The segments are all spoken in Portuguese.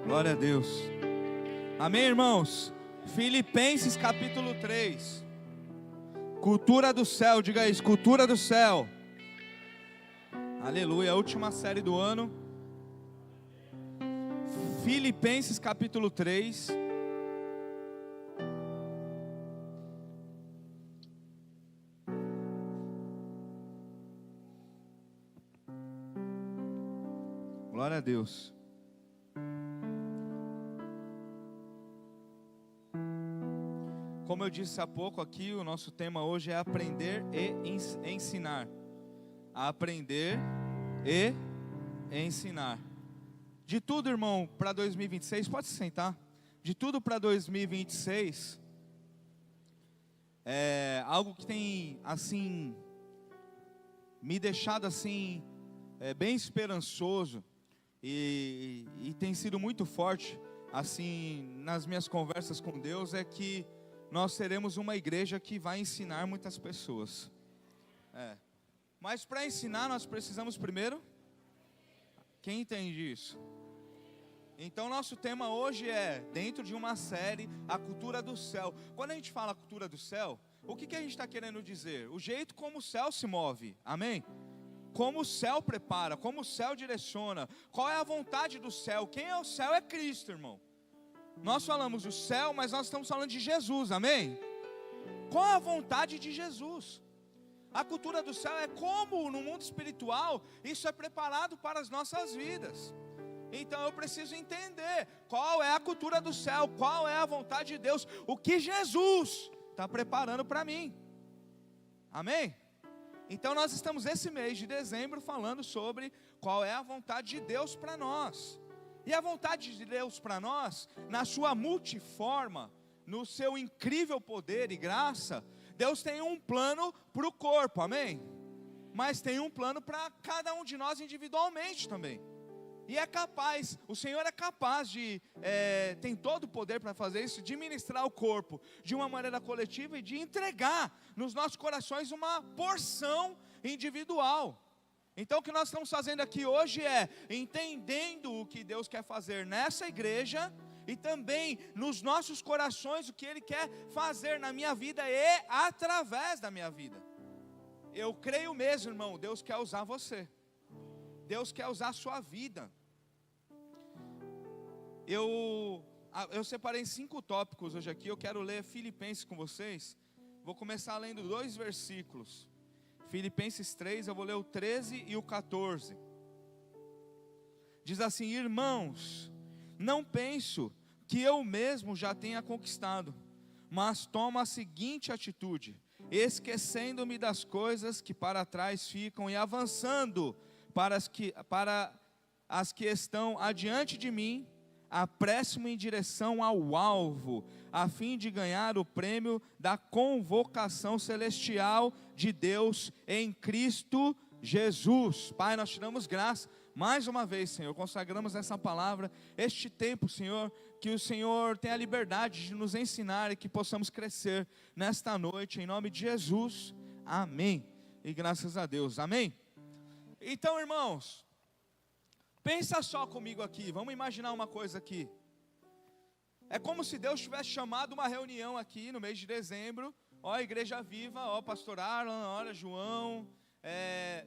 Glória a Deus. Amém, irmãos? Filipenses capítulo 3. Cultura do céu, diga isso, cultura do céu. Aleluia, a última série do ano. Filipenses capítulo 3. Glória a Deus. Como eu disse há pouco aqui, o nosso tema hoje é aprender e ensinar. Aprender e ensinar. De tudo, irmão, para 2026, pode se sentar. De tudo para 2026, algo que tem, assim, me deixado, assim, bem esperançoso e tem sido muito forte, assim, nas minhas conversas com Deus, é que nós seremos uma igreja que vai ensinar muitas pessoas. Mas para ensinar nós precisamos primeiro. Quem entende isso? Então nosso tema hoje é dentro de uma série, a cultura do céu. Quando a gente fala cultura do céu, o que a gente está querendo dizer? O jeito como o céu se move, amém? Como o céu prepara, como o céu direciona, qual é a vontade do céu? Quem é o céu é Cristo, irmão. Nós falamos do céu, mas nós estamos falando de Jesus, amém? Qual é a vontade de Jesus? A cultura do céu é como no mundo espiritual isso é preparado para as nossas vidas. Então eu preciso entender qual é a cultura do céu, qual é a vontade de Deus, o que Jesus está preparando para mim, amém? Então nós estamos esse mês de dezembro falando sobre qual é a vontade de Deus para nós. E a vontade de Deus para nós, na sua multiforma, no seu incrível poder e graça, Deus tem um plano para o corpo, amém? Mas tem um plano para cada um de nós individualmente também. E é capaz, o Senhor é capaz de, tem todo o poder para fazer isso, de ministrar o corpo de uma maneira coletiva e de entregar nos nossos corações uma porção individual. Então o que nós estamos fazendo aqui hoje é entendendo o que Deus quer fazer nessa igreja e também nos nossos corações o que Ele quer fazer na minha vida e através da minha vida. Eu creio mesmo, irmão, Deus quer usar você. Deus quer usar a sua vida. Eu separei 5 tópicos hoje aqui, eu quero ler Filipenses com vocês. Vou começar lendo 2 versículos. Filipenses 3, eu vou ler o 13 e o 14. Diz assim: irmãos, não penso que eu mesmo já tenha conquistado, mas tomo a seguinte atitude: esquecendo-me das coisas que para trás ficam e avançando para as que estão adiante de mim, apresso-me em direção ao alvo, a fim de ganhar o prêmio da convocação celestial de Deus em Cristo Jesus. Pai, nós te damos graça mais uma vez, Senhor, consagramos essa palavra, este tempo, Senhor, que o Senhor tenha a liberdade de nos ensinar e que possamos crescer nesta noite, em nome de Jesus, amém, e graças a Deus, amém. Então, irmãos, pensa só comigo aqui, vamos imaginar uma coisa aqui. É como se Deus tivesse chamado uma reunião aqui no mês de dezembro. Ó, Igreja Viva, ó, Pastor Arlan, olha, João,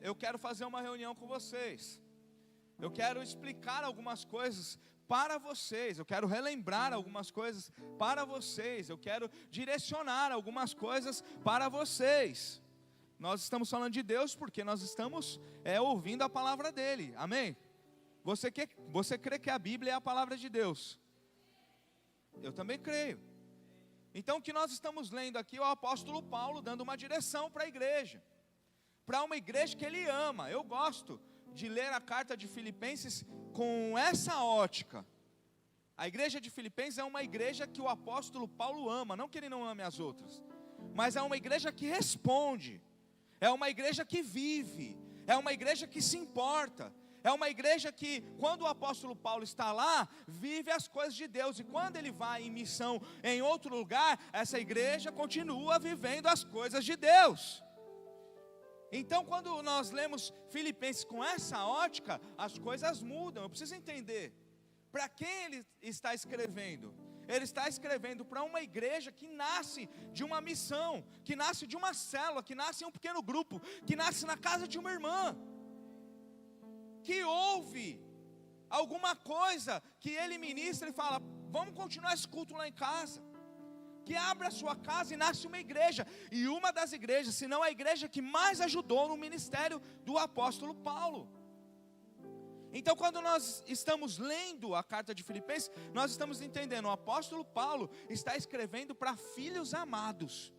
eu quero fazer uma reunião com vocês. Eu quero explicar algumas coisas para vocês, eu quero relembrar algumas coisas para vocês, eu quero direcionar algumas coisas para vocês. Nós estamos falando de Deus porque nós estamos ouvindo a palavra dEle, amém? Você crê que a Bíblia é a palavra de Deus? Eu também creio. Então o que nós estamos lendo aqui é o apóstolo Paulo dando uma direção para a igreja, para uma igreja que ele ama. Eu gosto de ler a carta de Filipenses com essa ótica. A igreja de Filipenses é uma igreja que o apóstolo Paulo ama, não que ele não ame as outras, mas é uma igreja que responde, é uma igreja que vive, é uma igreja que se importa. É uma igreja que, quando o apóstolo Paulo está lá, vive as coisas de Deus. E quando ele vai em missão em outro lugar, essa igreja continua vivendo as coisas de Deus. Então, quando nós lemos Filipenses com essa ótica, as coisas mudam. Eu preciso entender Para quem ele está escrevendo? Ele está escrevendo para uma igreja que nasce de uma missão, que nasce de uma célula, que nasce em um pequeno grupo, que nasce na casa de uma irmã, que ouve alguma coisa que ele ministra e fala: vamos continuar esse culto lá em casa. Que abre a sua casa e nasce uma igreja, e uma das igrejas, se não a igreja que mais ajudou no ministério do apóstolo Paulo. Então, quando nós estamos lendo a carta de Filipenses, nós estamos entendendo, o apóstolo Paulo está escrevendo para filhos amados,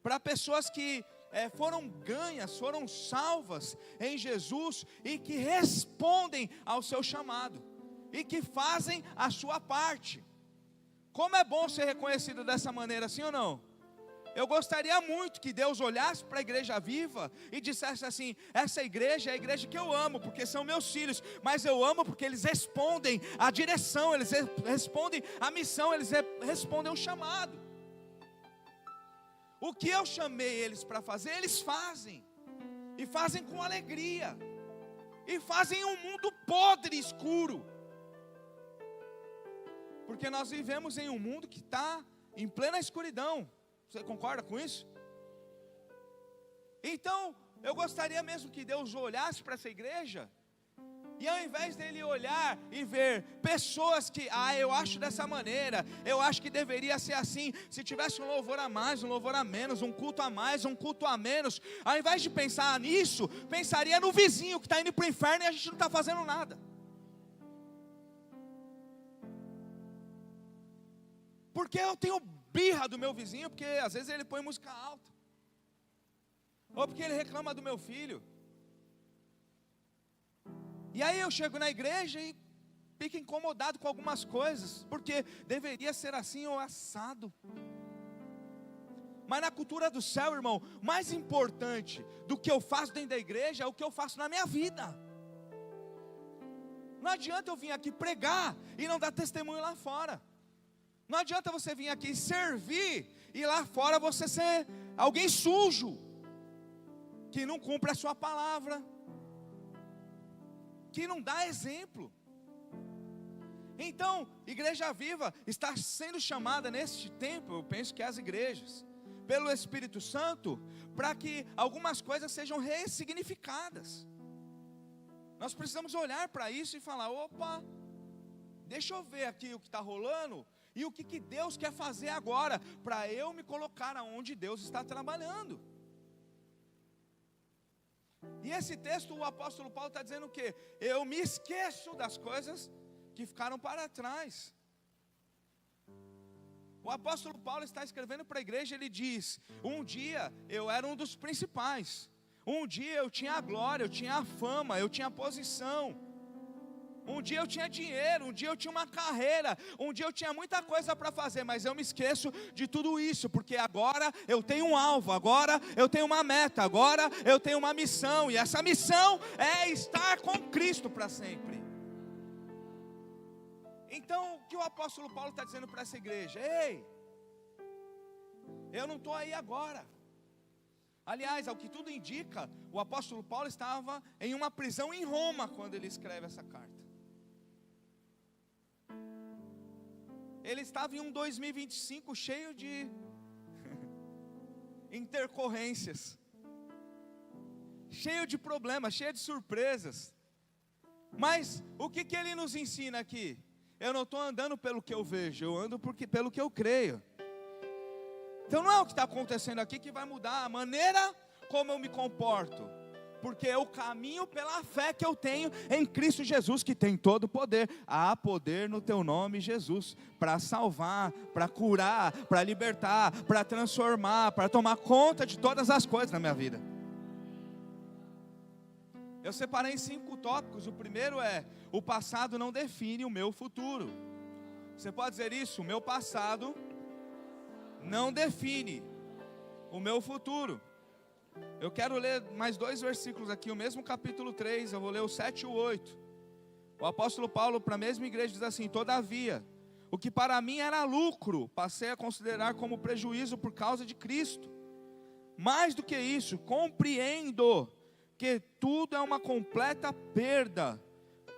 para pessoas que foram ganhas, foram salvas em Jesus, e que respondem ao seu chamado, e que fazem a sua parte. Como é bom ser reconhecido dessa maneira, sim ou não? Eu gostaria muito que Deus olhasse para a igreja viva e dissesse assim: essa igreja é a igreja que eu amo, porque são meus filhos, mas eu amo porque eles respondem à direção, eles respondem à missão, eles respondem ao chamado. O que eu chamei eles para fazer, eles fazem, e fazem com alegria, e fazem em um mundo podre e escuro, porque nós vivemos em um mundo que está em plena escuridão. Você concorda com isso? Então, eu gostaria mesmo que Deus olhasse para essa igreja, e ao invés dele olhar e ver pessoas que, eu acho dessa maneira, eu acho que deveria ser assim, se tivesse um louvor a mais, um louvor a menos, um culto a mais, um culto a menos, ao invés de pensar nisso, pensaria no vizinho que está indo para o inferno e a gente não está fazendo nada. Porque eu tenho birra do meu vizinho, porque às vezes ele põe música alta, ou porque ele reclama do meu filho. E aí eu chego na igreja e fico incomodado com algumas coisas, porque deveria ser assim ou assado. Mas na cultura do céu, irmão, mais importante do que eu faço dentro da igreja é o que eu faço na minha vida. Não adianta eu vir aqui pregar e não dar testemunho lá fora. Não adianta você vir aqui servir e lá fora você ser alguém sujo, que não cumpre a sua palavra, que não dá exemplo. Então, Igreja Viva está sendo chamada neste tempo, eu penso que as igrejas, pelo Espírito Santo, para que algumas coisas sejam ressignificadas. Nós precisamos olhar para isso e falar: opa, deixa eu ver aqui o que está rolando, e o que Deus quer fazer agora, para eu me colocar aonde Deus está trabalhando. E esse texto, o apóstolo Paulo está dizendo o quê? Eu me esqueço das coisas que ficaram para trás. O apóstolo Paulo está escrevendo para a igreja, ele diz: um dia eu era um dos principais, um dia eu tinha a glória, eu tinha a fama, eu tinha a posição, um dia eu tinha dinheiro, um dia eu tinha uma carreira, um dia eu tinha muita coisa para fazer, mas eu me esqueço de tudo isso, porque agora eu tenho um alvo, agora eu tenho uma meta, agora eu tenho uma missão, e essa missão é estar com Cristo para sempre. Então, o que o apóstolo Paulo está dizendo para essa igreja? Ei, eu não estou aí agora. Aliás, ao que tudo indica, o apóstolo Paulo estava em uma prisão em Roma quando ele escreve essa carta. Ele estava em um 2025 cheio de intercorrências, cheio de problemas, cheio de surpresas. Mas o que ele nos ensina aqui? Eu não estou andando pelo que eu vejo, eu ando pelo que eu creio. Então não é o que está acontecendo aqui que vai mudar a maneira como eu me comporto, porque eu caminho pela fé que eu tenho em Cristo Jesus, que tem todo o poder. Há poder no teu nome, Jesus, para salvar, para curar, para libertar, para transformar, para tomar conta de todas as coisas na minha vida. Eu separei em 5 tópicos. O primeiro é: o passado não define o meu futuro. Você pode dizer isso? O meu passado não define o meu futuro. Eu quero ler mais 2 versículos aqui, o mesmo capítulo 3, eu vou ler o 7 e o 8. O apóstolo Paulo para a mesma igreja diz assim: todavia, o que para mim era lucro, passei a considerar como prejuízo por causa de Cristo. Mais do que isso, compreendo que tudo é uma completa perda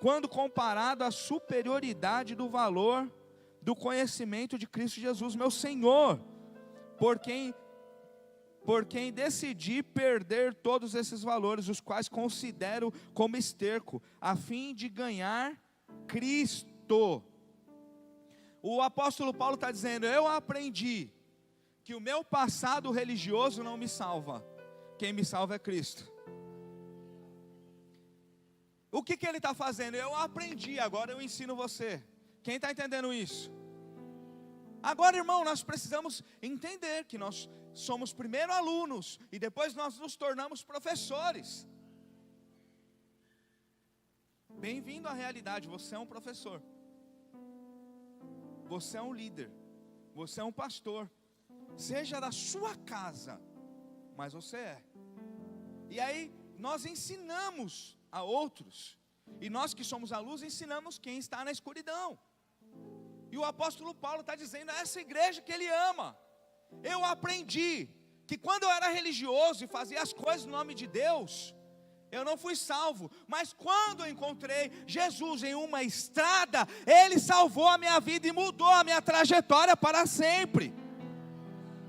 quando comparado à superioridade do valor do conhecimento de Cristo Jesus, meu Senhor, por quem decidi perder todos esses valores, os quais considero como esterco, a fim de ganhar Cristo. O apóstolo Paulo está dizendo: eu aprendi que o meu passado religioso não me salva, quem me salva é Cristo. O que ele está fazendo? Eu aprendi, agora eu ensino você. Quem está entendendo isso? Agora, irmão, nós precisamos entender que nós somos primeiro alunos e depois nós nos tornamos professores. Bem-vindo à realidade, você é um professor, você é um líder, você é um pastor, seja da sua casa, mas você é. E aí nós ensinamos a outros, e nós que somos a luz ensinamos quem está na escuridão. E o apóstolo Paulo está dizendo a essa igreja que ele ama: eu aprendi que quando eu era religioso e fazia as coisas no nome de Deus, eu não fui salvo, mas quando eu encontrei Jesus em uma estrada, Ele salvou a minha vida e mudou a minha trajetória para sempre.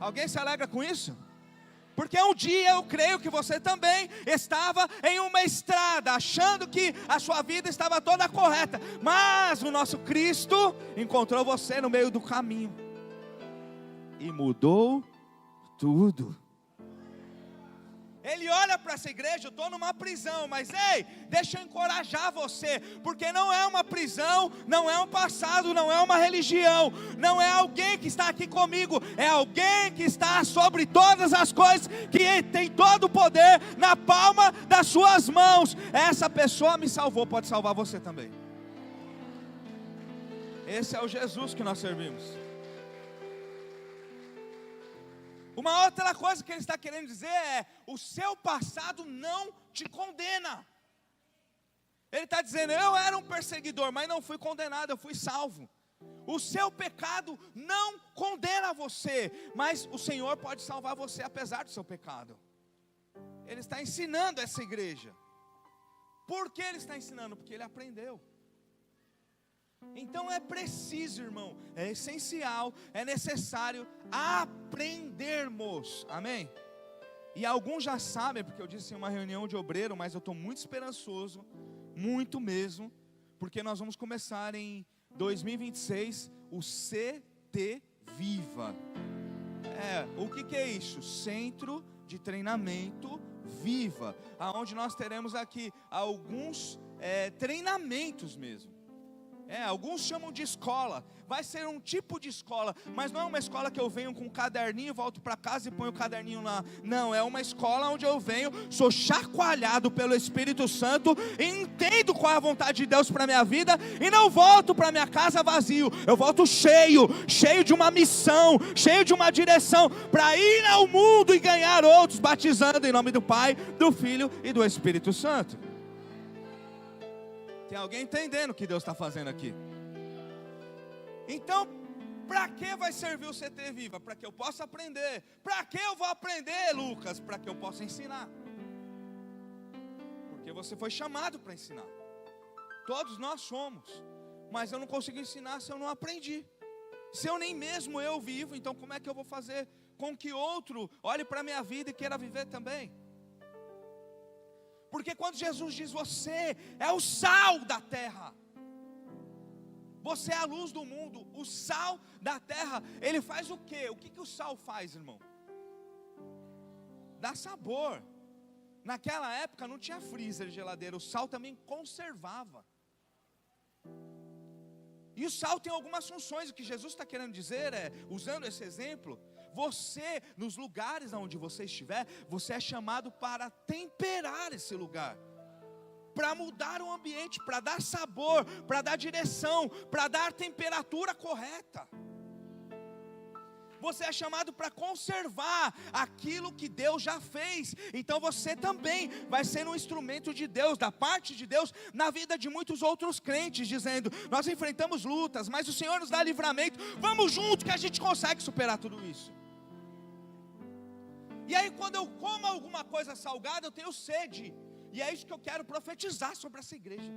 Alguém se alegra com isso? Porque um dia eu creio que você também estava em uma estrada, achando que a sua vida estava toda correta, mas o nosso Cristo encontrou você no meio do caminho e mudou tudo. Ele olha para essa igreja: eu estou numa prisão, mas ei, deixa eu encorajar você, porque não é uma prisão, não é um passado, não é uma religião, não é alguém que está aqui comigo, é alguém que está sobre todas as coisas, que tem todo o poder na palma das suas mãos. Essa pessoa me salvou, pode salvar você também. Esse é o Jesus que nós servimos. Uma outra coisa que ele está querendo dizer é: o seu passado não te condena. Ele está dizendo: eu era um perseguidor, mas não fui condenado, eu fui salvo. O seu pecado não condena você, mas o Senhor pode salvar você apesar do seu pecado. Ele está ensinando essa igreja. Por que ele está ensinando? Porque ele aprendeu. Então é preciso, irmão, é essencial, é necessário aprendermos, amém? E alguns já sabem, porque eu disse em uma reunião de obreiro, mas eu estou muito esperançoso, muito mesmo, porque nós vamos começar em 2026 o CT Viva. O que é isso? Centro de Treinamento Viva, aonde nós teremos aqui alguns treinamentos mesmo. Alguns chamam de escola. Vai ser um tipo de escola, mas não é uma escola que eu venho com um caderninho, volto para casa e ponho o caderninho lá. Não, é uma escola onde eu venho, sou chacoalhado pelo Espírito Santo, entendo qual é a vontade de Deus para a minha vida, e não volto para minha casa vazio. Eu volto cheio de uma missão, cheio de uma direção, para ir ao mundo e ganhar outros, batizando em nome do Pai, do Filho e do Espírito Santo. Tem alguém entendendo o que Deus está fazendo aqui? Então, para que vai servir o CT Viva? Para que eu possa aprender. Para que eu vou aprender, Lucas? Para que eu possa ensinar. Porque você foi chamado para ensinar. Todos nós somos. Mas eu não consigo ensinar se eu não aprendi. Se eu nem mesmo eu vivo, então como é que eu vou fazer com que outro olhe para a minha vida e queira viver também? Porque quando Jesus diz: você é o sal da terra, você é a luz do mundo, o sal da terra, ele faz o quê? O que o sal faz, irmão? Dá sabor. Naquela época não tinha freezer, geladeira, o sal também conservava. E o sal tem algumas funções. O que Jesus está querendo dizer usando esse exemplo, você, nos lugares onde você estiver, você é chamado para temperar esse lugar, para mudar o ambiente, para dar sabor, para dar direção, para dar temperatura correta. Você é chamado para conservar aquilo que Deus já fez. Então você também vai ser um instrumento de Deus, da parte de Deus, na vida de muitos outros crentes, dizendo: nós enfrentamos lutas, mas o Senhor nos dá livramento, vamos juntos que a gente consegue superar tudo isso. E aí quando eu como alguma coisa salgada, eu tenho sede. E é isso que eu quero profetizar sobre essa igreja.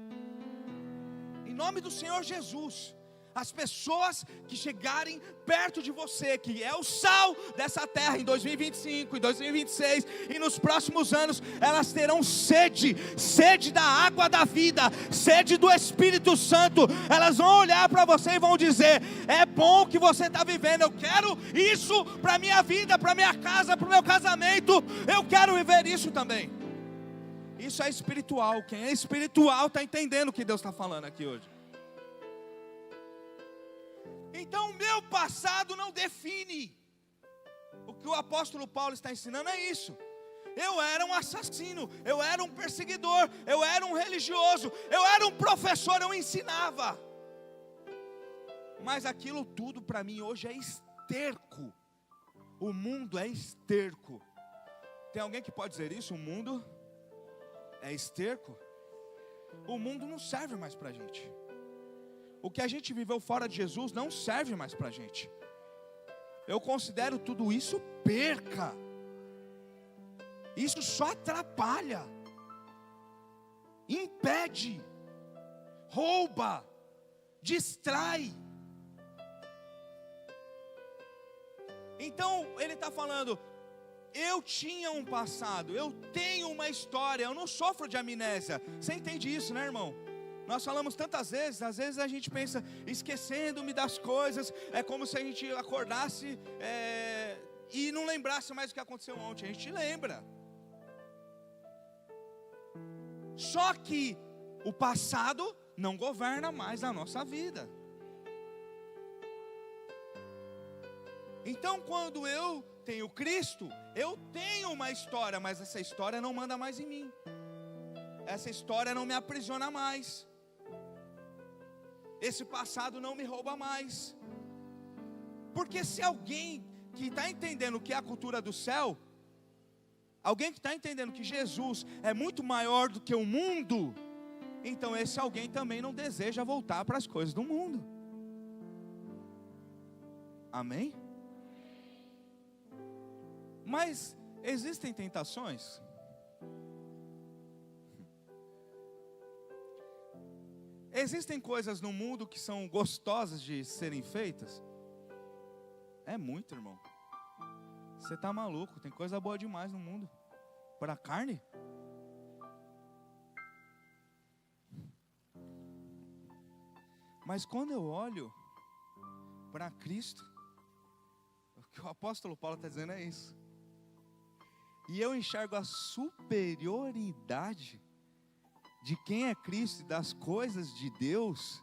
nome do Senhor Jesus, as pessoas que chegarem perto de você, que é o sal dessa terra em 2025, em 2026 e nos próximos anos, elas terão sede da água da vida, sede do Espírito Santo. Elas vão olhar para você e vão dizer: é bom que você está vivendo, eu quero isso para a minha vida, para a minha casa, para o meu casamento, eu quero viver isso também. Isso é espiritual. Quem é espiritual está entendendo o que Deus está falando aqui hoje. Então o meu passado não define. O que o apóstolo Paulo está ensinando é isso. Eu era um assassino, eu era um perseguidor, eu era um religioso, eu era um professor, eu ensinava. Mas aquilo tudo para mim hoje é esterco. O mundo é esterco. Tem alguém que pode dizer isso? O mundo é esterco? O mundo não serve mais para a gente. O que a gente viveu fora de Jesus não serve mais para a gente. Eu considero tudo isso perca. Isso só atrapalha, impede, rouba, distrai. Então ele está falando: eu tinha um passado, eu tenho uma história, eu não sofro de amnésia. Você entende isso, né, irmão? Nós falamos tantas vezes, às vezes a gente pensa, esquecendo-me das coisas, é como se a gente acordasse e não lembrasse mais o que aconteceu ontem. A gente lembra. Só que o passado não governa mais a nossa vida. Então quando eu tenho Cristo, eu tenho uma história, mas essa história não manda mais em mim. Essa história não me aprisiona mais. Esse passado não me rouba mais. Porque se alguém que está entendendo o que é a cultura do céu, alguém que está entendendo que Jesus é muito maior do que o mundo, então esse alguém também não deseja voltar para as coisas do mundo. Amém? Mas existem tentações? Existem coisas no mundo que são gostosas de serem feitas? É muito, irmão. Você está maluco, tem coisa boa demais no mundo. Para a carne? Mas quando eu olho para Cristo, o que o apóstolo Paulo está dizendo é isso. E eu enxergo a superioridade de quem é Cristo e das coisas de Deus.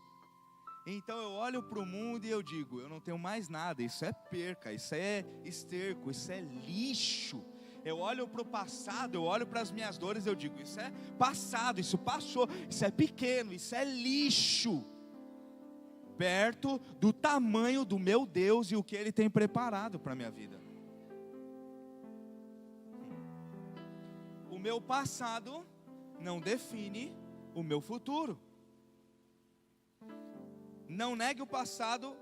Então eu olho para o mundo e eu digo: eu não tenho mais nada, isso é perca, isso é esterco, isso é lixo. Eu olho para o passado, eu olho para as minhas dores e eu digo: isso é passado, isso passou, isso é pequeno, isso é lixo, perto do tamanho do meu Deus e o que Ele tem preparado para a minha vida. O meu passado não define o meu futuro. Não negue o passado,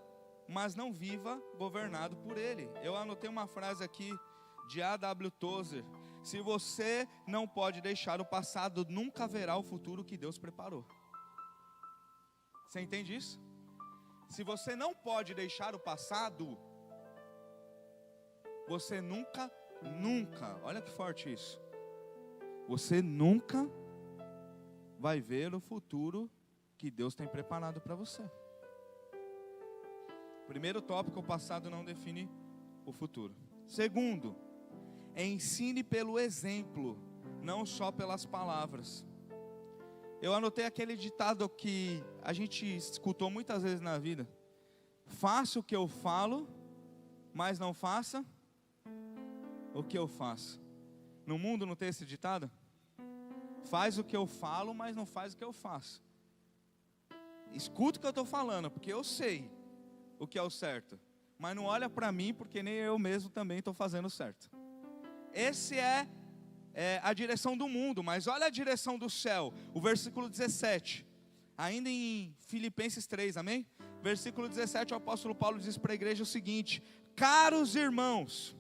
mas não viva governado por ele. Eu anotei uma frase aqui de A.W. Tozer: se você não pode deixar o passado, nunca verá o futuro que Deus preparou. Você entende isso? Se você não pode deixar o passado, você nunca, olha que forte isso, você nunca vai ver o futuro que Deus tem preparado para você. Primeiro tópico: o passado não define o futuro. Segundo, ensine pelo exemplo, não só pelas palavras. Eu anotei aquele ditado que a gente escutou muitas vezes na vida: faça o que eu falo, mas não faça o que eu faço. No mundo não tem esse ditado? Faz o que eu falo, mas não faz o que eu faço. Escuta o que eu estou falando, porque eu sei o que é o certo, mas não olha para mim, porque nem eu mesmo também estou fazendo certo. Esse é a direção do mundo, mas olha a direção do céu. O versículo 17, ainda em Filipenses 3, amém? Versículo 17, o apóstolo Paulo diz para a igreja o seguinte: caros irmãos,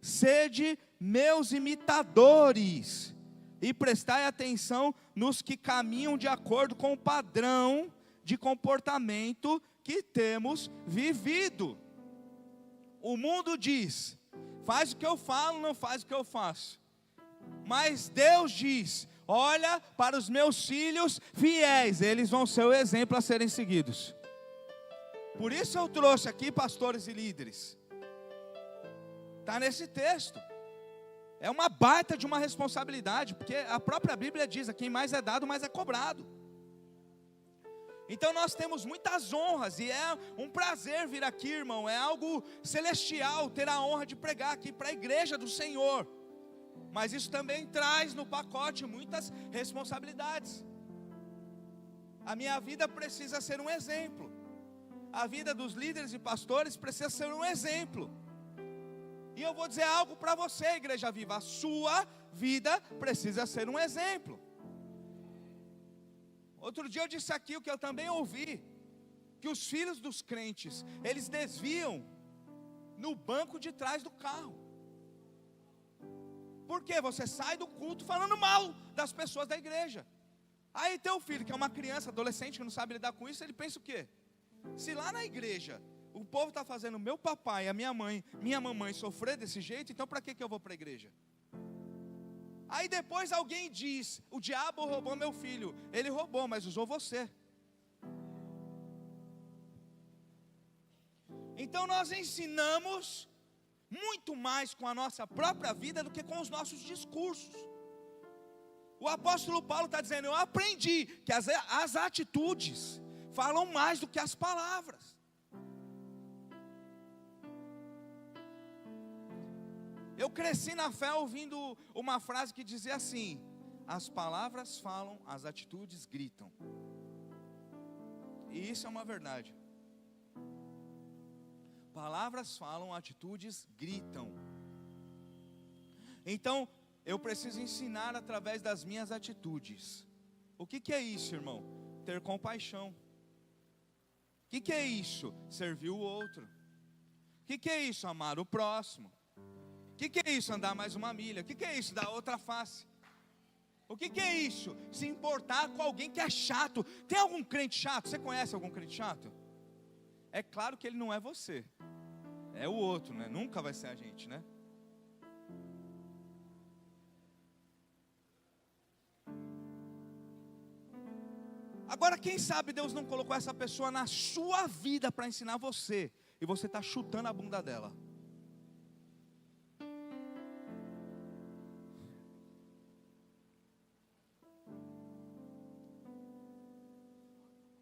sede meus imitadores, e prestai atenção nos que caminham de acordo com o padrão de comportamento que temos vivido. O mundo diz: faz o que eu falo, não faz o que eu faço. Mas Deus diz: olha para os meus filhos fiéis, eles vão ser o exemplo a serem seguidos. Por isso eu trouxe aqui pastores e líderes. Está nesse texto. É uma baita de uma responsabilidade, porque a própria Bíblia diz: a quem mais é dado, mais é cobrado. Então nós temos muitas honras, e é um prazer vir aqui, irmão. É algo celestial ter a honra de pregar aqui para a igreja do Senhor. Mas isso também traz no pacote muitas responsabilidades. A minha vida precisa ser um exemplo. A vida dos líderes e pastores precisa ser um exemplo. E eu vou dizer algo para você, Igreja Viva: a sua vida precisa ser um exemplo. Outro dia eu disse aqui o que eu também ouvi: que os filhos dos crentes, eles desviam no banco de trás do carro. Por quê? Você sai do culto falando mal das pessoas da igreja. Aí teu filho, que é uma criança, adolescente, que não sabe lidar com isso, ele pensa o quê? Se lá na igreja o povo está fazendo meu papai, a minha mãe, minha mamãe sofrer desse jeito, então para que eu vou para a igreja? Aí depois alguém diz: o diabo roubou meu filho. Ele roubou, mas usou você. Então nós ensinamos muito mais com a nossa própria vida do que com os nossos discursos. O apóstolo Paulo está dizendo: eu aprendi que as atitudes falam mais do que as palavras. Eu cresci na fé ouvindo uma frase que dizia assim: as palavras falam, as atitudes gritam. E isso é uma verdade. Palavras falam, atitudes gritam. Então, eu preciso ensinar através das minhas atitudes. O que é isso, irmão? Ter compaixão. O que é isso? Servir o outro. O que é isso? Amar o próximo. O que é isso? Andar mais uma milha. O que é isso? Dar outra face. O que é isso? Se importar com alguém que é chato. Tem algum crente chato? Você conhece algum crente chato? É claro que ele não é você. É o outro, né? Nunca vai ser a gente, né? Agora, quem sabe Deus não colocou essa pessoa na sua vida para ensinar você, e você está chutando a bunda dela.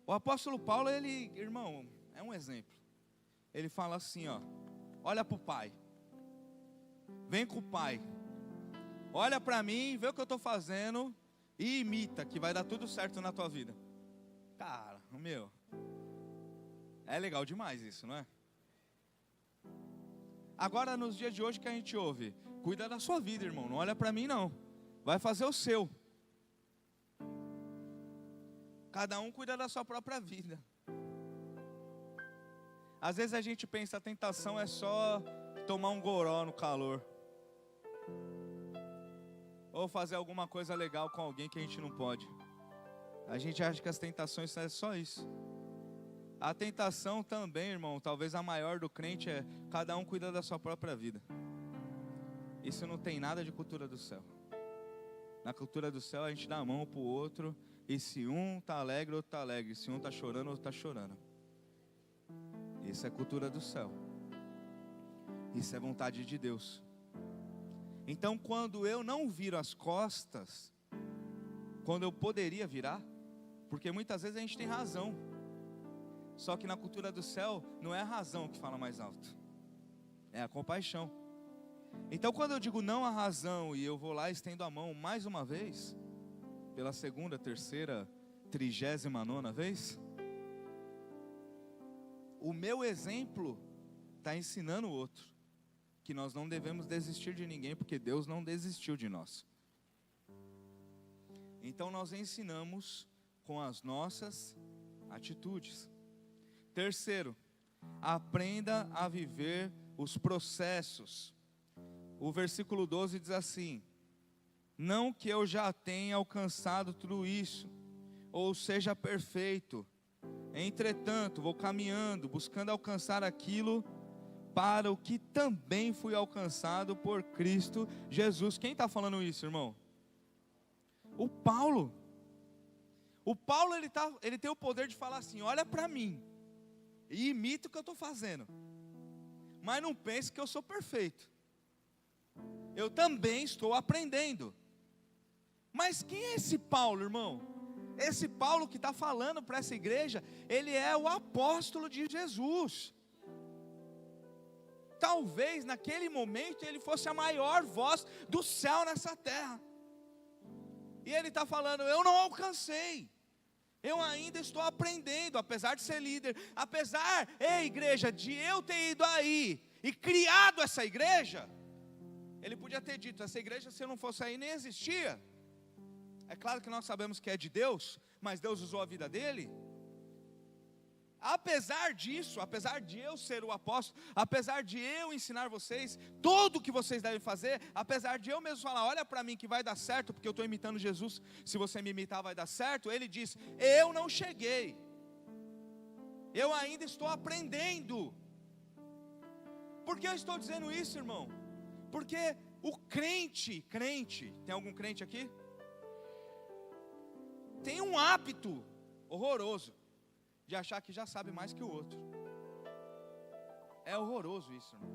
O apóstolo Paulo, ele, irmão, é um exemplo. Ele fala assim, ó: olha para o pai, vem com o pai, olha para mim, vê o que eu estou fazendo e imita, que vai dar tudo certo na tua vida. Cara, meu, é legal demais isso, não é? Agora, nos dias de hoje, que a gente ouve: cuida da sua vida, irmão, não olha para mim não, vai fazer o seu. Cada um cuida da sua própria vida. Às vezes a gente pensa: a tentação é só tomar um goró no calor, ou fazer alguma coisa legal com alguém que a gente não pode. A gente acha que as tentações é só isso. A tentação também, irmão, talvez a maior do crente, é cada um cuida da sua própria vida. Isso não tem nada de cultura do céu. Na cultura do céu a gente dá a mão pro outro, e se um está alegre, outro está alegre. Se um está chorando, outro está chorando. Isso é cultura do céu. Isso é vontade de Deus. Então, quando eu não viro as costas, quando eu poderia virar, porque muitas vezes a gente tem razão, só que na cultura do céu não é a razão que fala mais alto, é a compaixão. Então, quando eu digo não à razão, e eu vou lá e estendo a mão mais uma vez, pela segunda, terceira, 39ª vez, o meu exemplo está ensinando o outro que nós não devemos desistir de ninguém, porque Deus não desistiu de nós. Então nós ensinamos com as nossas atitudes. Terceiro, aprenda a viver os processos. O versículo 12 diz assim: não que eu já tenha alcançado tudo isso, ou seja perfeito, Entretanto, vou caminhando, buscando alcançar aquilo para o que também fui alcançado por Cristo Jesus. Quem está falando isso, irmão? O Paulo. O Paulo, ele tem o poder de falar assim: olha para mim e imita o que eu estou fazendo, mas não pense que eu sou perfeito. Eu também estou aprendendo. Mas quem é esse Paulo, irmão? Esse Paulo que está falando para essa igreja, ele é o apóstolo de Jesus. Talvez naquele momento ele fosse a maior voz do céu nessa terra. E ele está falando: eu não alcancei, eu ainda estou aprendendo, apesar de ser líder, apesar, ei igreja, de eu ter ido aí e criado essa igreja. Ele podia ter dito: essa igreja, se eu não fosse aí, nem existia. É claro que nós sabemos que é de Deus, mas Deus usou a vida dele. Apesar disso, apesar de eu ser o apóstolo, apesar de eu ensinar vocês tudo o que vocês devem fazer, apesar de eu mesmo falar: olha para mim que vai dar certo, porque eu estou imitando Jesus, se você me imitar vai dar certo. Ele diz: eu não cheguei, eu ainda estou aprendendo. Por que eu estou dizendo isso, irmão? Porque o crente, tem algum crente aqui? Tem um hábito horroroso de achar que já sabe mais que o outro. É horroroso isso, irmão.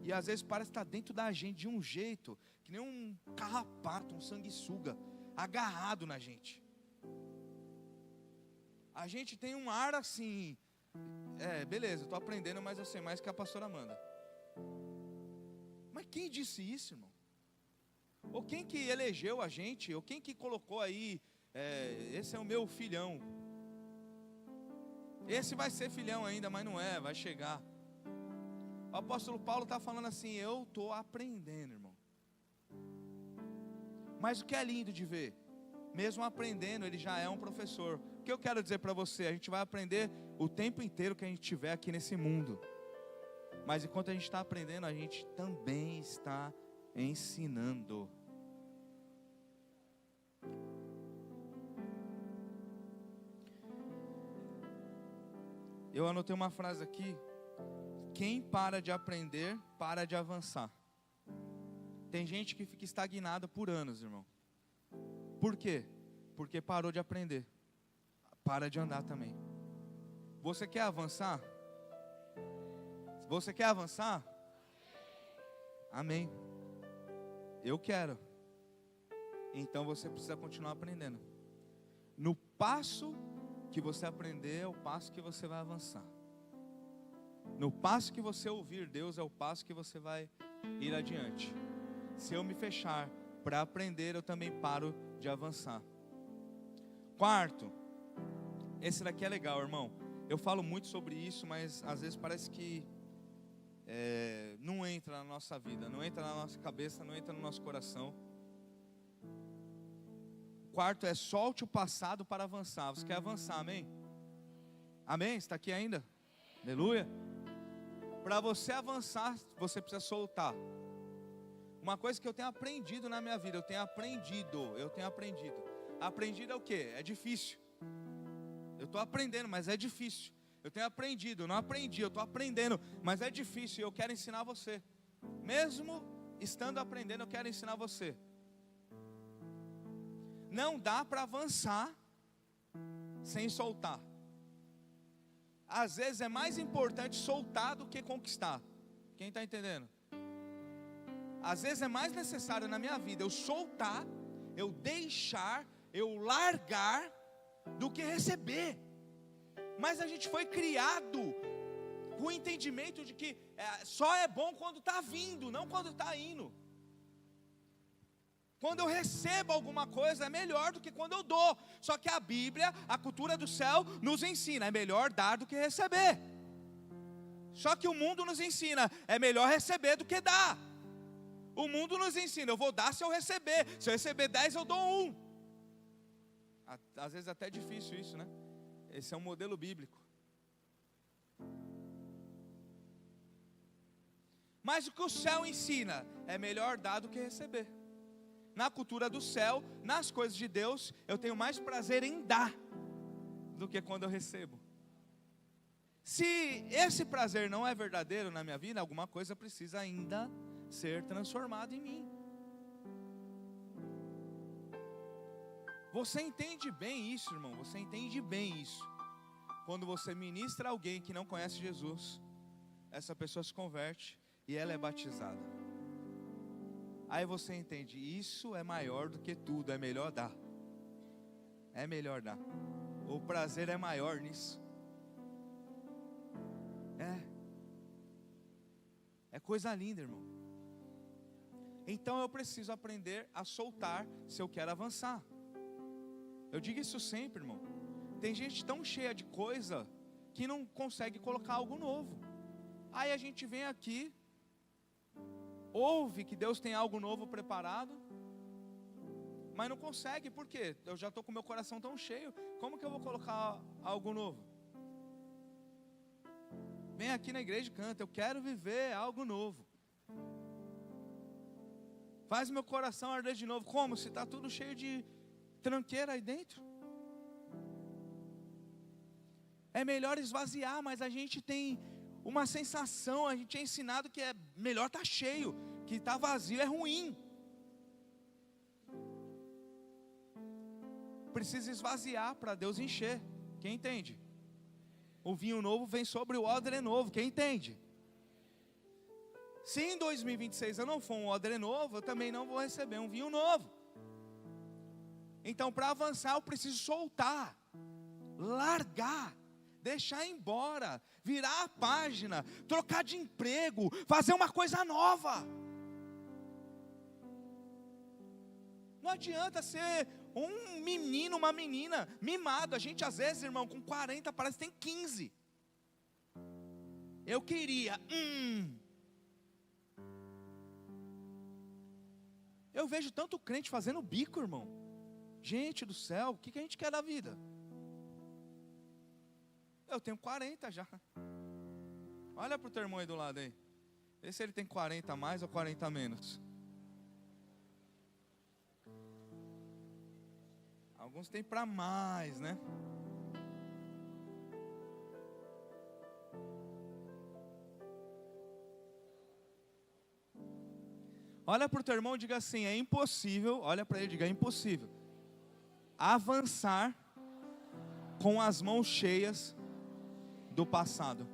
E às vezes parece estar dentro da gente de um jeito, que nem um carrapato, um sanguessuga, agarrado na gente. A gente tem um ar assim: beleza, estou aprendendo, mas eu sei mais que a pastora Amanda. Mas quem disse isso, irmão? Ou quem que elegeu a gente? Ou quem que colocou aí: esse é o meu filhão, esse vai ser filhão ainda, mas não é, vai chegar. O apóstolo Paulo está falando assim: eu estou aprendendo, irmão. Mas o que é lindo de ver, mesmo aprendendo, ele já é um professor. O que eu quero dizer para você: a gente vai aprender o tempo inteiro que a gente estiver aqui nesse mundo, mas enquanto a gente está aprendendo, a gente também está ensinando. Eu anotei uma frase aqui: quem para de aprender, para de avançar. Tem gente que fica estagnada por anos, irmão. Por quê? Porque parou de aprender. Para de andar também. Você quer avançar? Você quer avançar? Amém. Eu quero. Então você precisa continuar aprendendo. No passo que você aprender, é o passo que você vai avançar. No passo que você ouvir Deus, é o passo que você vai ir adiante. Se eu me fechar para aprender, eu também paro de avançar. Quarto, esse daqui é legal, irmão. Eu falo muito sobre isso, mas às vezes parece que não entra na nossa vida, não entra na nossa cabeça, não entra no nosso coração. Quarto é: solte o passado para avançar. Você quer avançar, amém? Amém? Está aqui ainda? Aleluia. Para você avançar, você precisa soltar. Uma coisa que eu tenho aprendido na minha vida, eu tenho aprendido. Aprendido é o quê? É difícil. Eu estou aprendendo, mas é difícil. Eu tenho aprendido, eu não aprendi, eu estou aprendendo, mas é difícil e eu quero ensinar você. Mesmo estando aprendendo, eu quero ensinar você. Não dá para avançar sem soltar. Às vezes é mais importante soltar do que conquistar. Quem está entendendo? Às vezes é mais necessário na minha vida eu soltar, eu deixar, eu largar, do que receber. Mas a gente foi criado com o entendimento de que só é bom quando está vindo, não quando está indo. Quando eu recebo alguma coisa é melhor do que quando eu dou. Só que a Bíblia, a cultura do céu nos ensina: é melhor dar do que receber. Só que o mundo nos ensina: é melhor receber do que dar. O mundo nos ensina: eu vou dar se eu receber. Se eu receber 10 eu dou 1. Às vezes até é difícil isso, né? Esse é um modelo bíblico. Mas o que o céu ensina: é melhor dar do que receber. Na cultura do céu, nas coisas de Deus, eu tenho mais prazer em dar do que quando eu recebo. Se esse prazer não é verdadeiro na minha vida, alguma coisa precisa ainda ser transformada em mim. Você entende bem isso, irmão? Você entende bem isso? Quando você ministra alguém que não conhece Jesus, essa pessoa se converte e ela é batizada. Aí você entende, isso é maior do que tudo, é melhor dar. É melhor dar. O prazer é maior nisso. É coisa linda, irmão. Então eu preciso aprender a soltar se eu quero avançar. Eu digo isso sempre, irmão. Tem gente tão cheia de coisa que não consegue colocar algo novo. Aí a gente vem aqui, ouve que Deus tem algo novo preparado, mas não consegue, por quê? Eu já estou com meu coração tão cheio, como que eu vou colocar algo novo? Vem aqui na igreja e canta, eu quero viver algo novo. Faz meu coração arder de novo. Como? Se está tudo cheio de tranqueira aí dentro. É melhor esvaziar, mas a gente tem uma sensação, a gente é ensinado que é melhor estar cheio, que estar vazio é ruim. Precisa esvaziar para Deus encher. Quem entende? O vinho novo vem sobre o odre novo. Quem entende? Se em 2026 eu não for um odre novo, eu também não vou receber um vinho novo. Então, para avançar, eu preciso soltar, largar, deixar embora, virar a página, trocar de emprego, fazer uma coisa nova. Não adianta ser um menino, uma menina mimado. A gente às vezes, irmão, com 40 parece que tem 15. Eu queria, Eu vejo tanto crente fazendo bico, irmão. Gente do céu, o que a gente quer da vida? Eu tenho 40 já. Olha para o teu irmão aí do lado aí. Vê se ele tem 40 a mais ou 40 a menos. Alguns tem para mais, né? Olha para o teu irmão e diga assim, é impossível, olha para ele e diga, é impossível avançar com as mãos cheias do passado.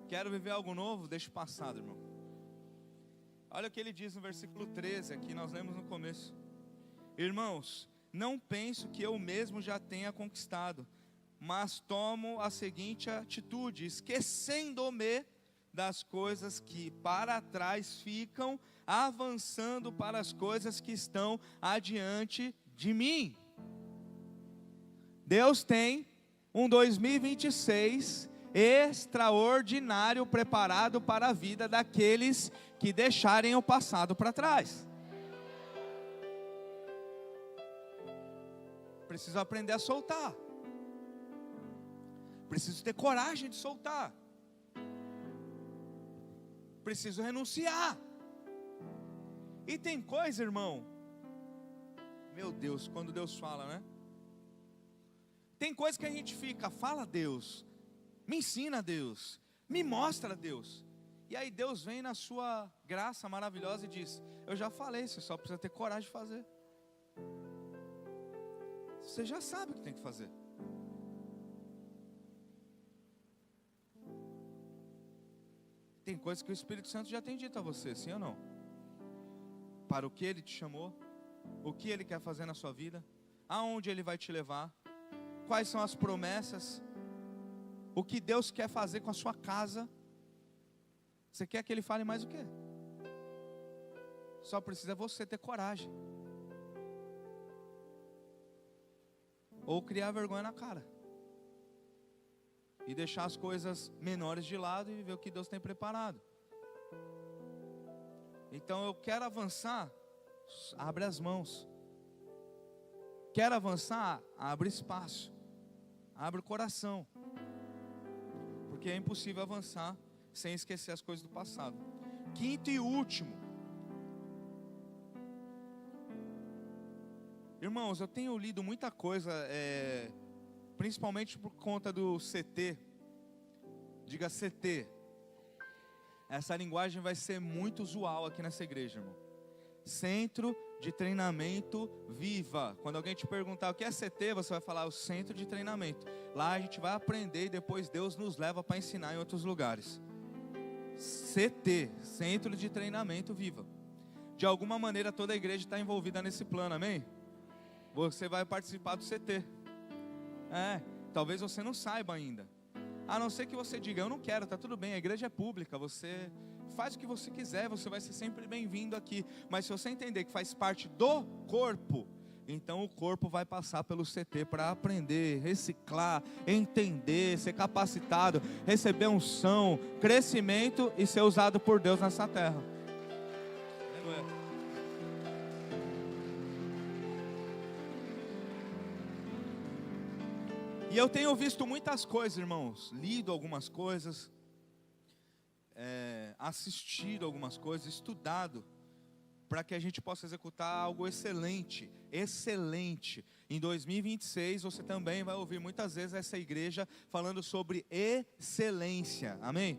Quero viver algo novo? Deixa o passado, irmão. Olha o que ele diz no versículo 13, aqui nós lemos no começo. Irmãos, não penso que eu mesmo já tenha conquistado, mas tomo a seguinte atitude, esquecendo-me das coisas que para trás ficam, avançando para as coisas que estão adiante de mim. Deus tem um 2026 extraordinário preparado para a vida daqueles que deixarem o passado para trás. Preciso aprender a soltar. Preciso ter coragem de soltar. Preciso renunciar. E tem coisa, irmão, meu Deus, quando Deus fala, né? Tem coisa que a gente fica, fala Deus, me ensina Deus, me mostra Deus. E aí Deus vem na sua graça maravilhosa e diz, eu já falei, você só precisa ter coragem de fazer. Você já sabe o que tem que fazer. Tem coisas que o Espírito Santo já tem dito a você, sim ou não? Para o que Ele te chamou, o que Ele quer fazer na sua vida, aonde Ele vai te levar, quais são as promessas, o que Deus quer fazer com a sua casa. Você quer que Ele fale mais o quê? Só precisa você ter coragem. Ou criar vergonha na cara. E deixar as coisas menores de lado e ver o que Deus tem preparado. Então eu quero avançar, abre as mãos. Quero avançar, abre espaço. Abre o coração. Porque é impossível avançar sem esquecer as coisas do passado. Quinto e último. Irmãos, eu tenho lido muita coisa, principalmente por conta do CT. Diga CT. Essa linguagem vai ser muito usual aqui nessa igreja, irmão. Centro de Treinamento Viva. Quando alguém te perguntar o que é CT, você vai falar o Centro de Treinamento. Lá a gente vai aprender e depois Deus nos leva para ensinar em outros lugares. CT, Centro de Treinamento Viva. De alguma maneira toda a igreja está envolvida nesse plano, amém? Você vai participar do CT. Talvez você não saiba ainda. A não ser que você diga, eu não quero, está tudo bem, a igreja é pública, você faz o que você quiser, você vai ser sempre bem-vindo aqui. Mas se você entender que faz parte do corpo, então o corpo vai passar pelo CT para aprender, reciclar, entender, ser capacitado, receber unção, crescimento e ser usado por Deus nessa terra. E eu tenho visto muitas coisas, irmãos, lido algumas coisas, assistido algumas coisas, estudado, para que a gente possa executar algo excelente, excelente. Em 2026 você também vai ouvir muitas vezes essa igreja falando sobre excelência, amém?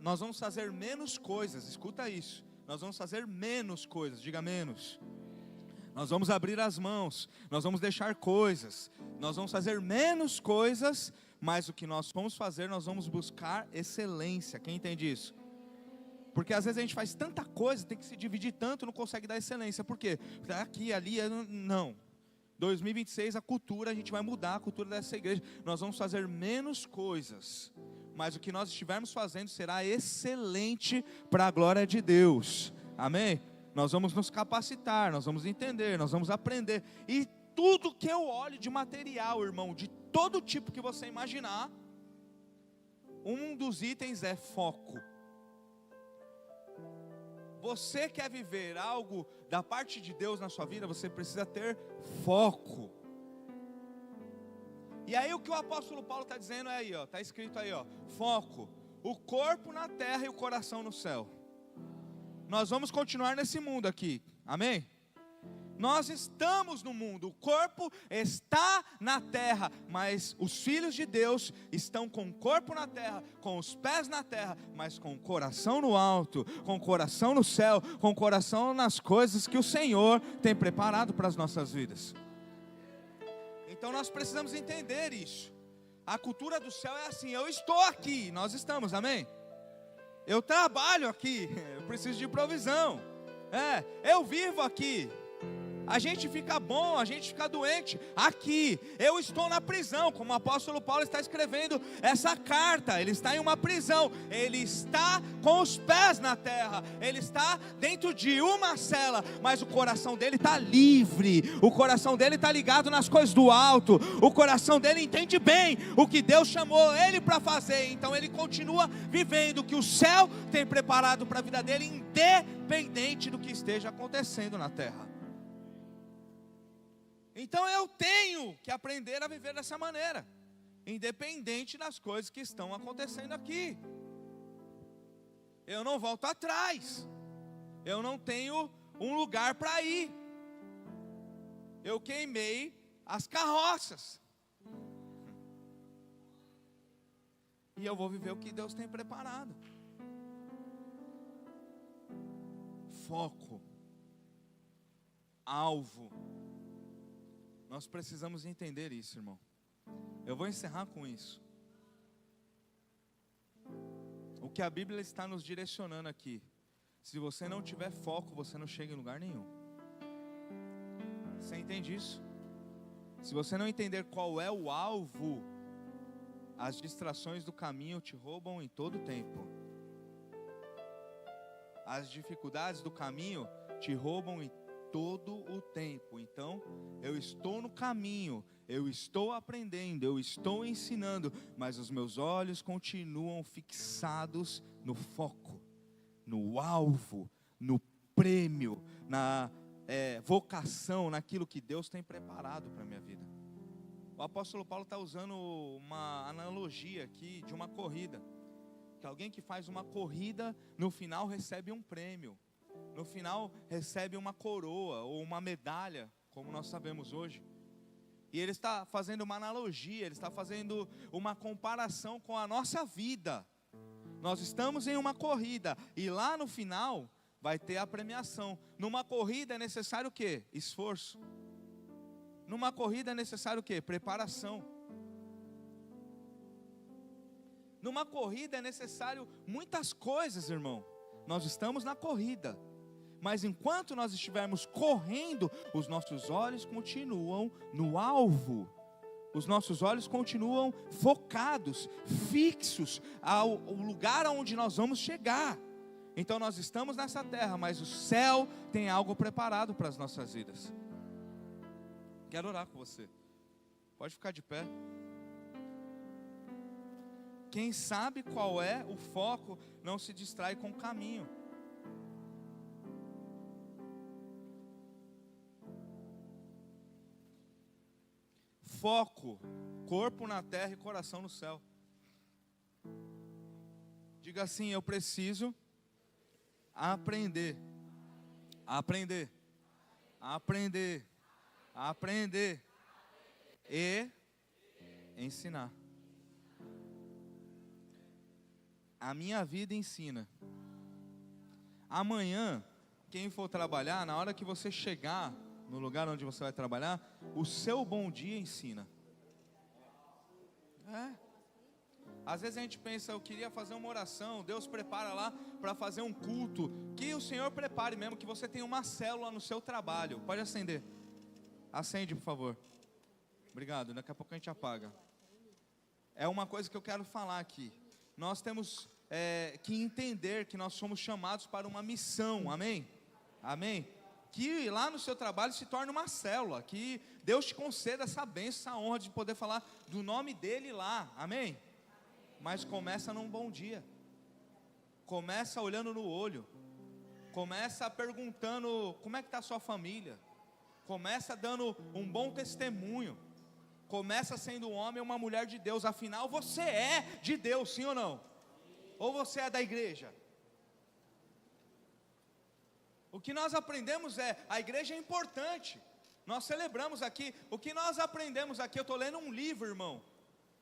Nós vamos fazer menos coisas, escuta isso, nós vamos fazer menos coisas, diga menos. Nós vamos abrir as mãos, nós vamos deixar coisas, nós vamos fazer menos coisas, mas o que nós vamos fazer, nós vamos buscar excelência. Quem entende isso? Porque às vezes a gente faz tanta coisa, tem que se dividir tanto, não consegue dar excelência. Por quê? Porque aqui, ali, não. 2026 a cultura, a gente vai mudar a cultura dessa igreja. Nós vamos fazer menos coisas, mas o que nós estivermos fazendo será excelente para a glória de Deus. Amém? Nós vamos nos capacitar, nós vamos entender, nós vamos aprender. E tudo que eu olho de material, irmão, de todo tipo que você imaginar, um dos itens é foco. Você quer viver algo da parte de Deus na sua vida, você precisa ter foco. E aí o que o apóstolo Paulo está dizendo é aí, está escrito aí, foco, o corpo na terra e o coração no céu. Nós vamos continuar nesse mundo aqui, amém? Nós estamos no mundo, o corpo está na terra, mas os filhos de Deus estão com o corpo na terra, com os pés na terra, mas com o coração no alto, com o coração no céu, com o coração nas coisas que o Senhor tem preparado para as nossas vidas. Então nós precisamos entender isso. A cultura do céu é assim, eu estou aqui, nós estamos, amém? Eu trabalho aqui, eu preciso de provisão. Eu vivo aqui. A gente fica bom, a gente fica doente aqui. Eu estou na prisão, como o apóstolo Paulo está escrevendo essa carta. Ele está em uma prisão, ele está com os pés na terra, ele está dentro de uma cela, mas o coração dele está livre, o coração dele está ligado nas coisas do alto, o coração dele entende bem o que Deus chamou ele para fazer. Então ele continua vivendo o que o céu tem preparado para a vida dele, independente do que esteja acontecendo na terra. Então eu tenho que aprender a viver dessa maneira, independente das coisas que estão acontecendo aqui. Eu não volto atrás, eu não tenho um lugar para ir. Eu queimei as carroças, e eu vou viver o que Deus tem preparado. Foco, alvo. Nós precisamos entender isso, irmão. Eu vou encerrar com isso. O que a Bíblia está nos direcionando aqui. Se você não tiver foco, você não chega em lugar nenhum. Você entende isso? Se você não entender qual é o alvo, as distrações do caminho te roubam em todo o tempo. As dificuldades do caminho te roubam em todo o tempo. Então, eu estou no caminho, eu estou aprendendo, eu estou ensinando, mas os meus olhos continuam fixados no foco, no alvo, no prêmio, na vocação, naquilo que Deus tem preparado para a minha vida. O apóstolo Paulo está usando uma analogia aqui de uma corrida, que alguém que faz uma corrida, no final recebe um prêmio. No final recebe uma coroa ou uma medalha, como nós sabemos hoje. E ele está fazendo uma analogia, ele está fazendo uma comparação com a nossa vida. Nós estamos em uma corrida, e lá no final vai ter a premiação. Numa corrida é necessário o quê? Esforço. Numa corrida é necessário o quê? Preparação. Numa corrida é necessário muitas coisas, irmão. Nós estamos na corrida, mas enquanto nós estivermos correndo, os nossos olhos continuam no alvo. Os nossos olhos continuam focados, fixos ao lugar aonde nós vamos chegar. Então nós estamos nessa terra, mas o céu tem algo preparado para as nossas vidas. Quero orar com você. Pode ficar de pé. Quem sabe qual é o foco, não se distrai com o caminho. Foco, corpo na terra e coração no céu. Diga assim: eu preciso aprender, aprender, aprender, aprender e ensinar. A minha vida ensina. Amanhã, quem for trabalhar, na hora que você chegar no lugar onde você vai trabalhar, o seu bom dia ensina. Às vezes a gente pensa, eu queria fazer uma oração, Deus prepara lá para fazer um culto. Que o Senhor prepare mesmo, que você tenha uma célula no seu trabalho. Pode acender. Acende, por favor. Obrigado, daqui a pouco a gente apaga. É uma coisa que eu quero falar aqui. Nós temos que entender que nós somos chamados para uma missão, amém? Amém? Que lá no seu trabalho se torne uma célula, que Deus te conceda essa bênção, essa honra de poder falar do nome dEle lá, amém? Mas começa num bom dia, começa olhando no olho, começa perguntando como é que está a sua família, começa dando um bom testemunho, começa sendo um homem ou uma mulher de Deus. Afinal você é de Deus, sim ou não? Ou você é da igreja? O que nós aprendemos a igreja é importante, nós celebramos aqui, o que nós aprendemos aqui, eu estou lendo um livro, irmão,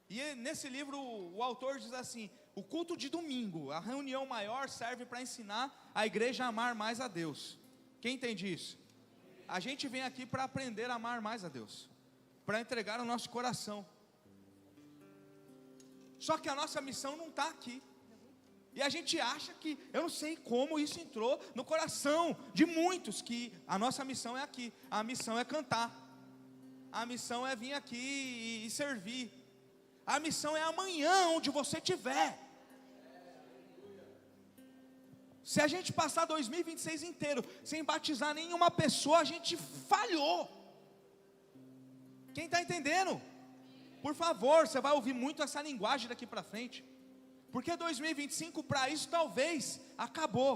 e nesse livro o autor diz assim: o culto de domingo, a reunião maior, serve para ensinar a igreja a amar mais a Deus. Quem entende isso? A gente vem aqui para aprender a amar mais a Deus, para entregar o nosso coração. Só que a nossa missão não está aqui. E a gente acha que, eu não sei como isso entrou no coração de muitos, que a nossa missão é aqui. A missão é cantar. A missão é vir aqui e servir. A missão é amanhã, onde você estiver. Se a gente passar 2026 inteiro sem batizar nenhuma pessoa, a gente falhou. Quem está entendendo? Por favor, você vai ouvir muito essa linguagem daqui para frente. Porque 2025 para isso talvez acabou.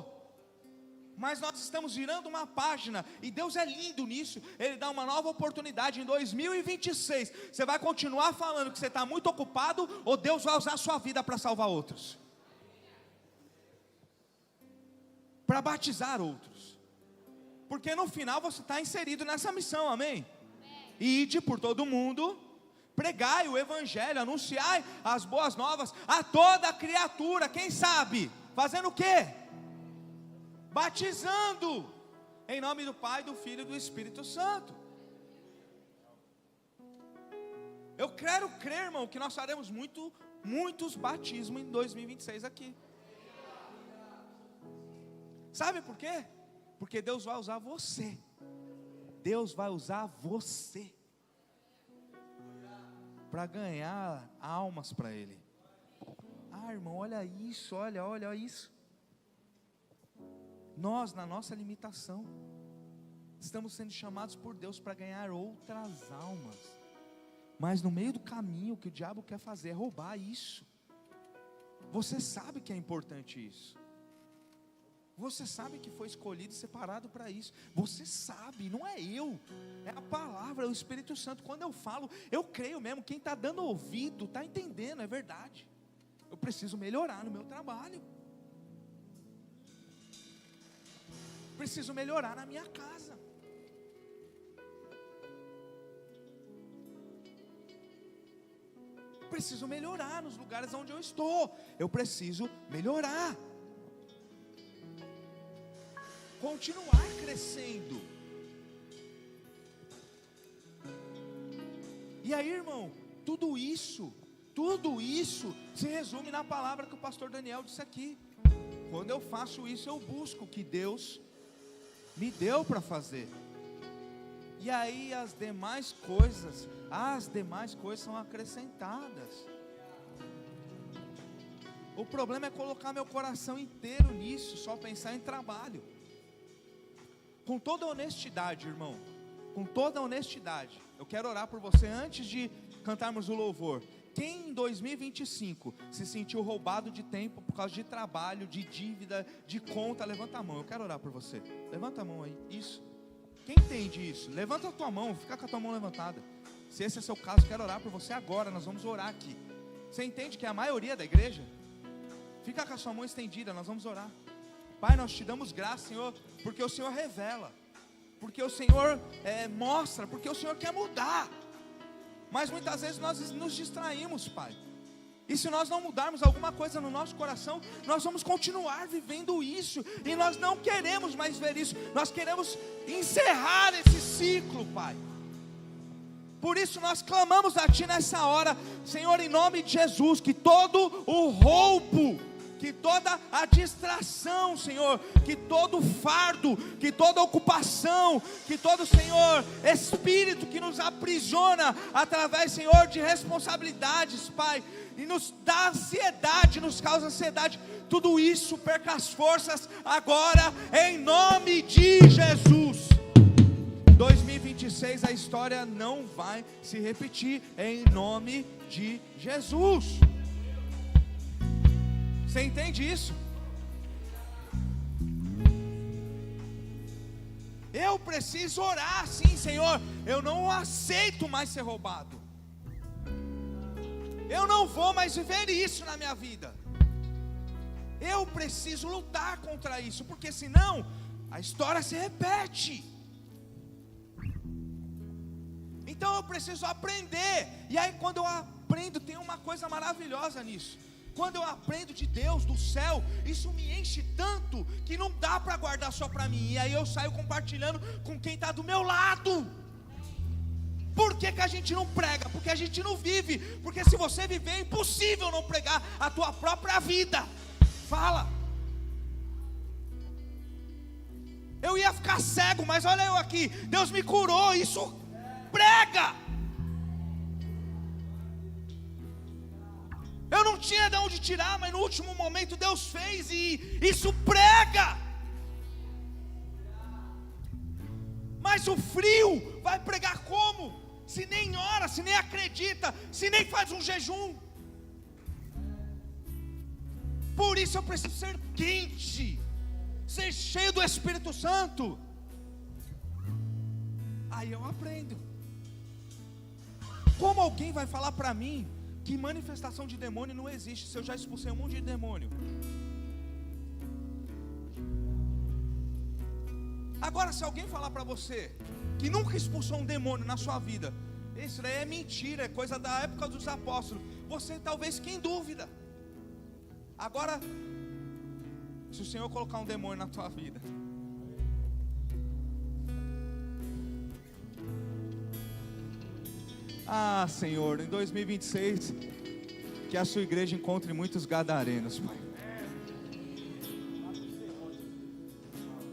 Mas nós estamos virando uma página, e Deus é lindo nisso. Ele dá uma nova oportunidade em 2026. Você vai continuar falando que você está muito ocupado, ou Deus vai usar a sua vida para salvar outros, para batizar outros. Porque no final você está inserido nessa missão, amém? Ide por todo mundo, pregai o evangelho, anunciai as boas novas a toda criatura. Quem sabe? Fazendo o quê? Batizando, em nome do Pai, do Filho e do Espírito Santo. Eu quero crer, irmão, que nós faremos muitos batismos em 2026 aqui. Sabe por quê? Porque Deus vai usar você. Deus vai usar você para ganhar almas para Ele. Ah, irmão, olha isso, olha isso. Nós, na nossa limitação, estamos sendo chamados por Deus para ganhar outras almas. Mas no meio do caminho, o que o diabo quer fazer é roubar isso. Você sabe que é importante isso. Você sabe que foi escolhido e separado para isso. Você sabe, não é eu, é a palavra, é o Espírito Santo. Quando eu falo, eu creio mesmo. Quem está dando ouvido, está entendendo, é verdade. Eu preciso melhorar no meu trabalho. Preciso melhorar na minha casa. preciso melhorar nos lugares onde eu estou. Eu preciso melhorar. Continuar crescendo. E aí, irmão, tudo isso se resume na palavra que o pastor Daniel disse aqui. Quando eu faço isso, eu busco o que Deus me deu para fazer. E aí as demais coisas são acrescentadas. O problema é colocar meu coração inteiro nisso, só pensar em trabalho. Com toda honestidade, irmão, com toda honestidade, eu quero orar por você antes de cantarmos o louvor. Quem em 2025 se sentiu roubado de tempo por causa de trabalho, de dívida, de conta, levanta a mão, eu quero orar por você. Levanta a mão aí, isso. Quem entende isso? Levanta a tua mão, fica com a tua mão levantada. Se esse é seu caso, eu quero orar por você agora, nós vamos orar aqui. Você entende que é a maioria da igreja? Fica com a sua mão estendida, nós vamos orar. Pai, nós te damos graça, Senhor, porque o Senhor revela, porque o Senhor mostra, porque o Senhor quer mudar. Mas muitas vezes nós nos distraímos, Pai. E se nós não mudarmos alguma coisa no nosso coração, nós vamos continuar vivendo isso. E nós não queremos mais ver isso. Nós queremos encerrar esse ciclo, Pai. Por isso nós clamamos a Ti nessa hora, Senhor, em nome de Jesus, que todo o roubo, que toda a distração, Senhor, que todo o fardo, que toda a ocupação, que todo, Senhor, espírito que nos aprisiona através, Senhor, de responsabilidades, Pai, e nos dá ansiedade, nos causa ansiedade, tudo isso perca as forças agora, em nome de Jesus. 2026 a história não vai se repetir, em nome de Jesus. Você entende isso? Eu preciso orar, sim, Senhor. Eu não aceito mais ser roubado. Eu não vou mais viver isso na minha vida. Eu preciso lutar contra isso, porque senão a história se repete. Então eu preciso aprender. E aí quando eu aprendo, tem uma coisa maravilhosa nisso. Quando eu aprendo de Deus, do céu, isso me enche tanto que não dá para guardar só para mim. E aí eu saio compartilhando com quem está do meu lado. Por que a gente não prega? Porque a gente não vive. Porque se você viver, é impossível não pregar a tua própria vida. Fala. Eu ia ficar cego, mas olha eu aqui. Deus me curou, isso prega. Eu não tinha de onde tirar, mas no último momento Deus fez e isso prega. Mas o frio vai pregar como? Se nem ora, se nem acredita, se nem faz um jejum. Por isso eu preciso ser quente, ser cheio do Espírito Santo. Aí eu aprendo. Como alguém vai falar para mim que manifestação de demônio não existe, se eu já expulsei um monte de demônio? Agora, se alguém falar para você que nunca expulsou um demônio na sua vida, isso daí é mentira, é coisa da época dos apóstolos, você talvez fique em dúvida. Agora, se o Senhor colocar um demônio na tua vida, Senhor, em 2026, que a sua igreja encontre muitos gadarenos, Pai.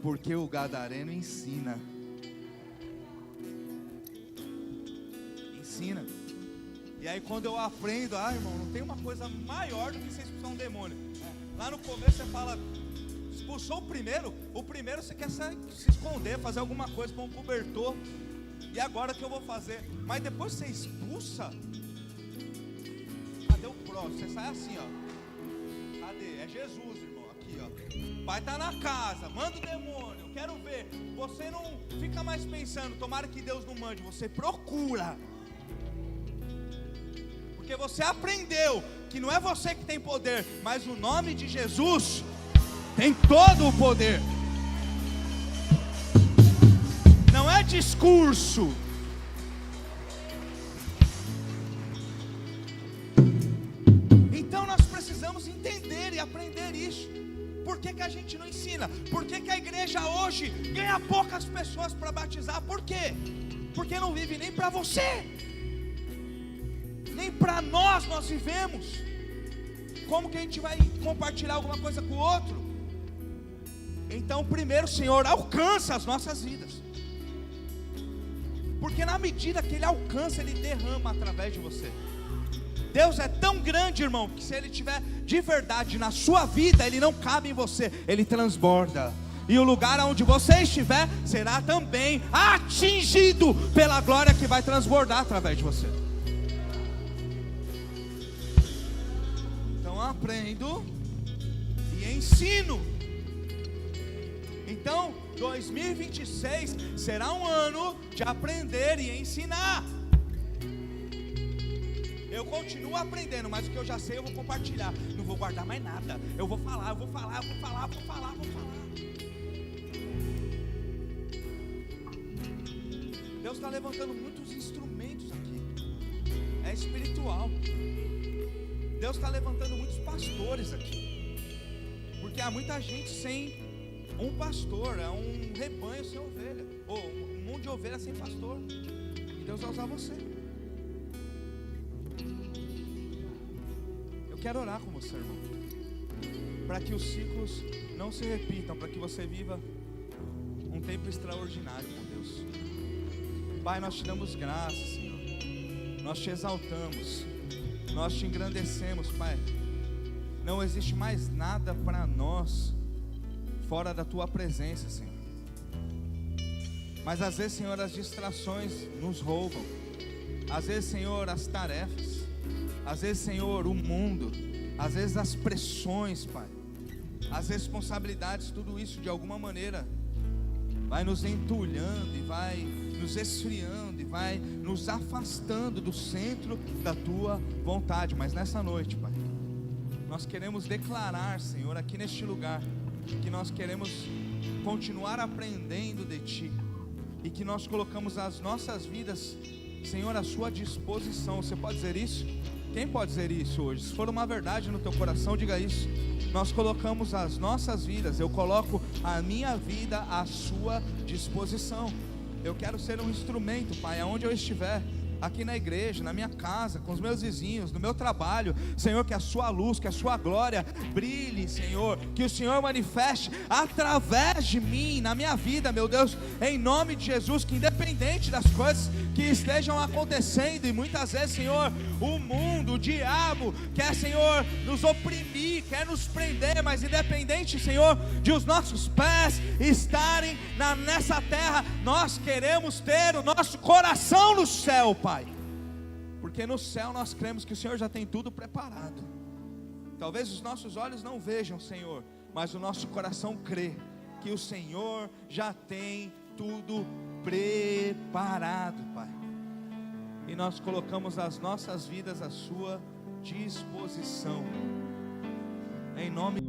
Porque o gadareno ensina. E aí quando eu aprendo, irmão, não tem uma coisa maior do que você expulsar um demônio. Lá no começo você fala, expulsou o primeiro você quer se esconder, fazer alguma coisa com um cobertor. E agora o que eu vou fazer? Mas depois você expulsa, cadê o próximo? Você sai assim, ó. Cadê? É Jesus, irmão, aqui, ó. O Pai está na casa, manda o demônio, eu quero ver. Você não fica mais pensando, tomara que Deus não mande, você procura. Porque você aprendeu que não é você que tem poder, mas o nome de Jesus tem todo o poder. Não é discurso. que a gente não ensina? Por que a igreja hoje ganha poucas pessoas para batizar? Por quê? Porque não vive nem para você, nem para nós vivemos. Como que a gente vai compartilhar alguma coisa com o outro? Então primeiro, Senhor, alcança as nossas vidas, porque na medida que Ele alcança, Ele derrama através de você. Deus é tão grande, irmão, que se Ele estiver de verdade na sua vida, Ele não cabe em você, Ele transborda. E o lugar onde você estiver será também atingido pela glória que vai transbordar através de você. Então aprendo e ensino. Então 2026 será um ano de aprender e ensinar. Eu continuo aprendendo, mas o que eu já sei eu vou compartilhar. Não vou guardar mais nada. Eu vou falar. Deus está levantando muitos instrumentos aqui. É espiritual. Deus está levantando muitos pastores aqui. Porque há muita gente sem um pastor, é um rebanho sem ovelha, ou um mundo de ovelhas sem pastor. Deus vai usar você. Eu quero orar com você, irmão, para que os ciclos não se repitam, para que você viva um tempo extraordinário com Deus. Pai, nós te damos graças, Senhor, nós te exaltamos, nós te engrandecemos, Pai. Não existe mais nada para nós fora da tua presença, Senhor. Mas às vezes, Senhor, as distrações nos roubam. Às vezes, Senhor, as tarefas. Às vezes, Senhor, o mundo. Às vezes as pressões, Pai. As responsabilidades, tudo isso de alguma maneira vai nos entulhando e vai nos esfriando e vai nos afastando do centro da tua vontade. Mas nessa noite, Pai, nós queremos declarar, Senhor, aqui neste lugar, que nós queremos continuar aprendendo de Ti, e que nós colocamos as nossas vidas, Senhor, à sua disposição. Você pode dizer isso? Quem pode dizer isso hoje? Se for uma verdade no teu coração, diga isso. Nós colocamos as nossas vidas, eu coloco a minha vida à sua disposição. Eu quero ser um instrumento, Pai, aonde eu estiver, aqui na igreja, na minha casa, com os meus vizinhos, no meu trabalho, Senhor, que a sua luz, que a sua glória brilhe, Senhor, que o Senhor manifeste através de mim, na minha vida, meu Deus, em nome de Jesus, que independente das coisas que estejam acontecendo, e muitas vezes, Senhor, o mundo, o diabo quer, Senhor, nos oprimir, quer nos prender, mas independente, Senhor, de os nossos pés estarem nessa terra, nós queremos ter o nosso coração no céu, Pai, porque no céu nós cremos que o Senhor já tem tudo preparado. Talvez os nossos olhos não vejam, Senhor, mas o nosso coração crê que o Senhor já tem tudo preparado, Pai. E nós colocamos as nossas vidas à sua disposição, em nome